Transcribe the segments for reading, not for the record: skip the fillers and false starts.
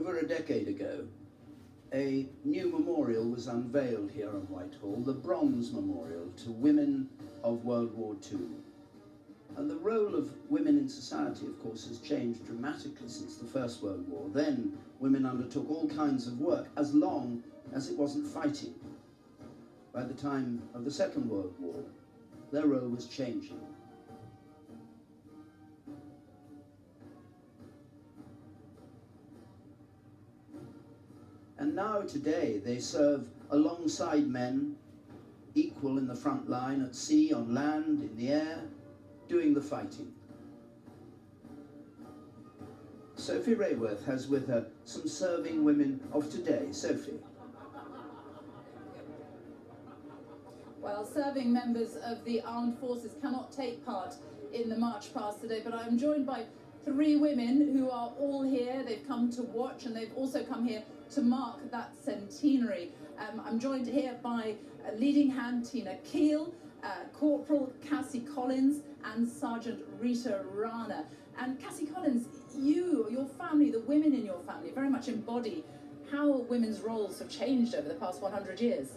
over a decade ago, a new memorial was unveiled here in Whitehall, the Bronze Memorial to Women of World War II. And the role of women in society, of course, has changed dramatically since the First World War. Then women undertook all kinds of work as long as it wasn't fighting. By the time of the Second World War, their role was changing. And now, today, they serve alongside men, equal in the front line, at sea, on land, in the air, doing the fighting. Sophie Rayworth has with her some serving women of today. Sophie. Well, serving members of the armed forces cannot take part in the march past today, but I'm joined by 3 women who are all here. They've come to watch, and they've also come here to mark that centenary. I'm joined here by leading hand Tina Keel, Corporal Cassie Collins, and Sergeant Rita Rana. And Cassie Collins, your family, the women in your family, very much embody how women's roles have changed over the past 100 years.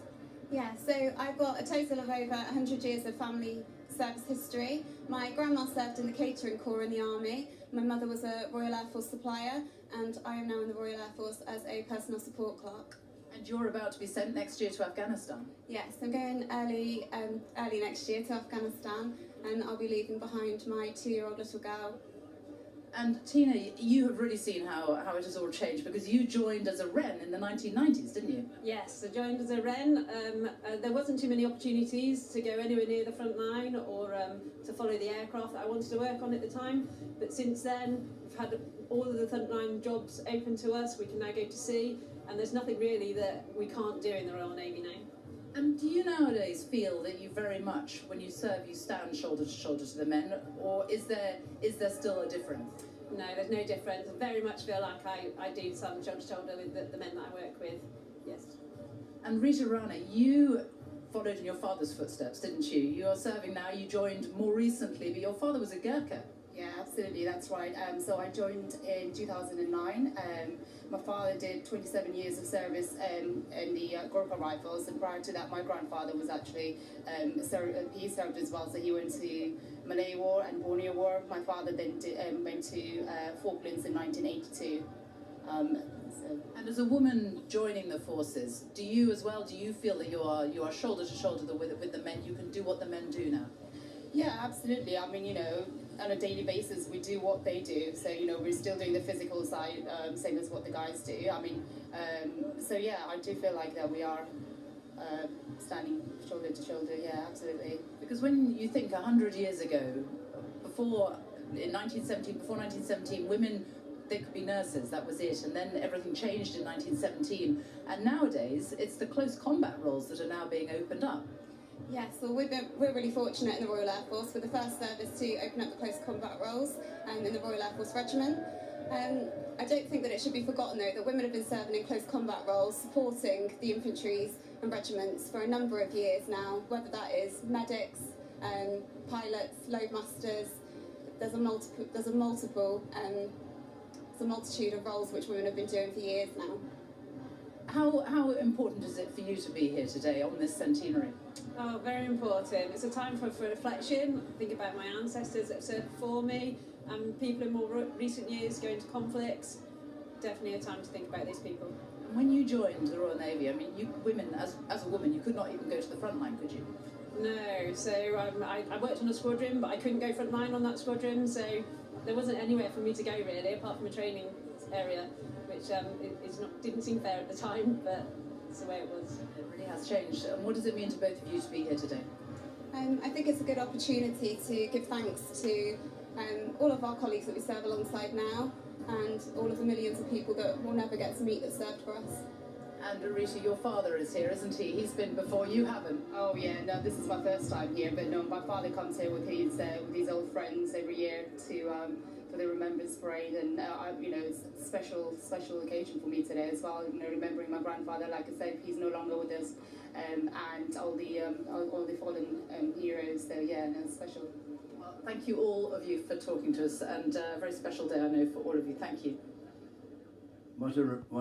Yeah, so I've got a total of over 100 years of family service history. My grandma served in the catering corps in the army. My mother was a Royal Air Force supplier, and I am now in the Royal Air Force as a personal support clerk. And you're about to be sent next year to Afghanistan? Yes, I'm going early next year to Afghanistan, and I'll be leaving behind my 2-year-old little girl. And Tina, you have really seen how it has all changed, because you joined as a Wren in the 1990s, didn't you? Yes, I joined as a Wren. There wasn't too many opportunities to go anywhere near the front line or to follow the aircraft that I wanted to work on at the time. But since then, we've had all of the frontline jobs open to us. We can now go to sea, and there's nothing really that we can't do in the Royal Navy now. And do you nowadays feel that you very much, when you serve, you stand shoulder to shoulder to the men, or is there still a difference? No, there's no difference. I very much feel like I do stand shoulder to shoulder with the men that I work with, yes. And Rita Rana, you followed in your father's footsteps, didn't you? You're serving now, you joined more recently, but your father was a Gurkha. Yeah, absolutely, that's right. So I joined in 2009. My father did 27 years of service in the Gurkha Rifles, and prior to that, my grandfather was actually he served as well. So he went to Malay War and Borneo War. My father then went to Falklands in 1982. And as a woman joining the forces, do you as well? Do you feel that you are shoulder to shoulder with the men? You can do what the men do now. Yeah, absolutely. I mean, on a daily basis, we do what they do. So, we're still doing the physical side, same as what the guys do. I mean, so yeah, I do feel like that we are standing shoulder to shoulder. Yeah, absolutely. Because when you think 100 years ago, before 1917, women, they could be nurses, that was it. And then everything changed in 1917. And nowadays, it's the close combat roles that are now being opened up. Yes, well, we're really fortunate in the Royal Air Force. We're the first service to open up the close combat roles in the Royal Air Force Regiment. I don't think that it should be forgotten, though, that women have been serving in close combat roles, supporting the infantries and regiments for a number of years now, whether that is medics, pilots, loadmasters. There's a multitude of roles which women have been doing for years now. How important is it for you to be here today on this centenary? Oh, very important. It's a time for reflection. Think about my ancestors that have served before me, and people in more recent years going to conflicts. Definitely a time to think about these people. When you joined the Royal Navy, I mean, you women, as a woman, you could not even go to the front line, could you? No, so I worked on a squadron, but I couldn't go front line on that squadron, so there wasn't anywhere for me to go really, apart from a training area, which didn't seem fair at the time, but it's the way it was. It really has changed. And what does it mean to both of you to be here today? I think it's a good opportunity to give thanks to all of our colleagues that we serve alongside now, and all of the millions of people that we'll never get to meet that served for us. And Rita, your father is here, isn't he? He's been before, you haven't. Oh yeah, no, this is my first time here, but no, my father comes here with his old friends every year for the Remembrance parade, and it's a special occasion for me today as well. Remembering my grandfather, like I said, he's no longer with us, and all the fallen heroes. So yeah, no, it's special. Well, thank you all of you for talking to us, and a very special day I know for all of you. Thank you. what